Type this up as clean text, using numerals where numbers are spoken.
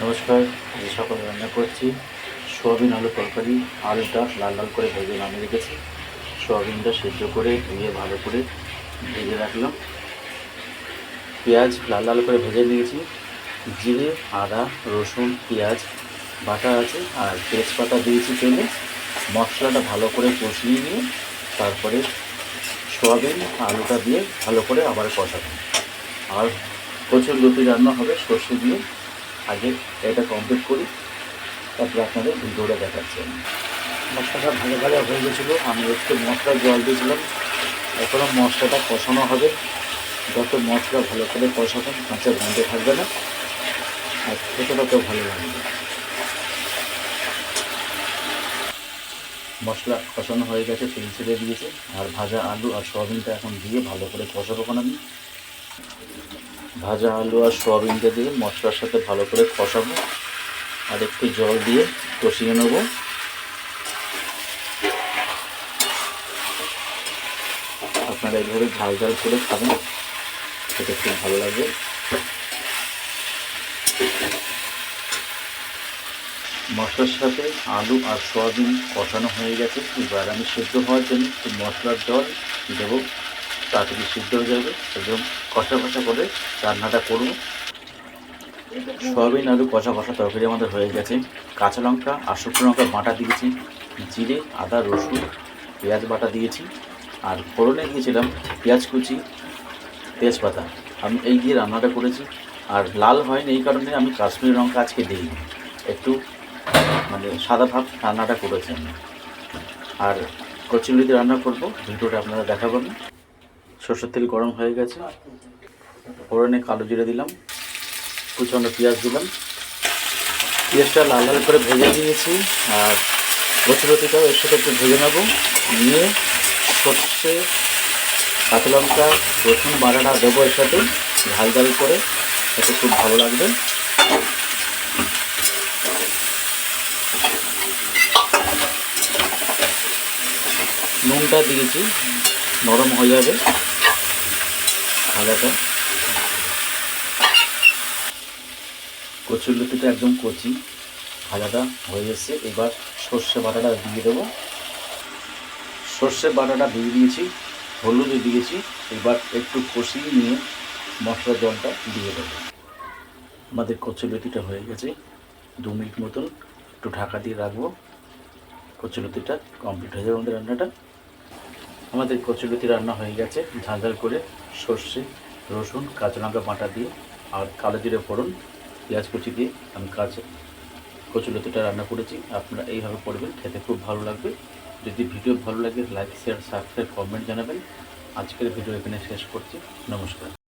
নমস্কার। আমি সকালে রান্না করছি সোয়াবিন আলু তরকারি। আলুটা লাল লাল করে ভেজে নামিয়ে রেখেছি। সোয়াবিনটা সেদ্ধ করে ধুয়ে ভালো করে ভেজে রাখলাম। পেঁয়াজ লাল লাল করে ভেজে নিয়েছি। জিরে, আদা, রসুন, পেঁয়াজ বাটা আছে আর তেজপাতা দিয়েছি তেলে। মশলাটা ভালো করে কষিয়ে নিয়ে তারপরে সোয়াবিন আলুটা দিয়ে ভালো করে আবার কষাবো। আর কচুরলতি রান্না হবে সর্ষে দিয়ে। আগে এটা কমপ্লিট করি, তারপরে আপনাদের ভিডিওটা দেখাচ্ছি। মশলাটা ভালো ভালো হয়ে গেছিলো। আমি একটু মশলার জল দিয়েছিলাম। এখনও মশলাটা কষানো হবে। যত মশলা ভালো করে কষাবেন কাঁচা গন্ধ থাকবে না আর খেতে তত ভালো লাগবে। মশলা কষানো হয়ে গেছে, তেল ছেড়ে দিয়েছে। আর ভাজা আলু আর সোয়াবিনটা এখন দিয়ে ভালো করে কষাবো। আমি ভাজা আলু আর সোয়াবিনটা দিয়ে মশলার সাথে ভালো করে কষাবো আর একটু জল দিয়ে কষিয়ে নেব। আপনারা এইভাবে ঝাল ঝাল করে খাবেন, খেতে খুব ভালো লাগবে। মশলার সাথে আলু আর সোয়াবিন কষানো হয়ে গেছে। এবার আমি সিদ্ধ হওয়ার জন্য একটু মশলার জল দেবো, তাড়াতাড়ি সিদ্ধ হয়ে যাবে। একদম কষা কষা করে রান্নাটা করব। সোয়াবিন আলু কষা কষা তরকারি আমাদের হয়ে গেছে। কাঁচা লঙ্কা আর শুকনো লঙ্কা বাটা দিয়েছি, জিরে, আদা, রসুন, পেঁয়াজ বাটা দিয়েছি। আর ফোড়নে দিয়েছিলাম পেঁয়াজ কুচি, তেজপাতা। আমি এই দিয়ে রান্নাটা করেছি। আর লাল হয়নি এই কারণে আমি কাশ্মীরি লঙ্কা আজকে দিইনি, একটু সাদা ভাব রান্নাটা করেছি আমি। আর কচুরলতি রান্না করব, ভিডিওটা আপনারা দেখাবেন। সরষের তেল গরম হয়ে গেছে। ফোড়নে কালো জিরে দিলাম, কুচানো পেঁয়াজ দিলাম। পেঁয়াজটা লাল লাল করে ভেজে নিয়েছি। আর কচুরলতিটাও এর সাথে একটু ভেজে নেব। নিয়ে সর্ষে, কাঁচা লঙ্কা, রসুন বাটাটা দেবো এর সাথে ঝাল ঝাল করে, এতে খুব ভালো লাগবে। নুনটা দিয়েছি, নরম হয়ে যাবে ভাজাটা। কচুরলতিটা একদম কচি, ভাজাটা হয়ে এসছে। এবার সর্ষে বাটাটা দিয়ে দেবো। সর্ষে বাটাটা দিয়ে দিয়েছি, হলুদ দিয়েছি। এবার একটু কষিয়ে নিয়ে মশলা জলটা দিয়ে দেবো। আমাদের কচুরলতিটা হয়ে গেছে। 2 মিনিট মতন একটু ঢাকা দিয়ে রাখবো। কচুরলতিটা কমপ্লিট হয়ে যাবে আমাদের রান্নাটা। আমাদের কচুরলতি রান্না হয়ে গেছে ঝাল ঝাল করে সর্ষে, রসুন, কাঁচা লঙ্কা বাটা দিয়ে আর কালো জিরে ফোড়ন, পেঁয়াজ কুচি দিয়ে আমি কচুরলতিটা রান্না করেছি। আপনারা এইভাবে করবেন, খেতে খুব ভালো লাগবে। যদি ভিডিও ভালো লাগে লাইক, শেয়ার, সাবস্ক্রাইব, কমেন্ট জানাবেন। আজকের ভিডিও এখানে শেষ করছি। নমস্কার।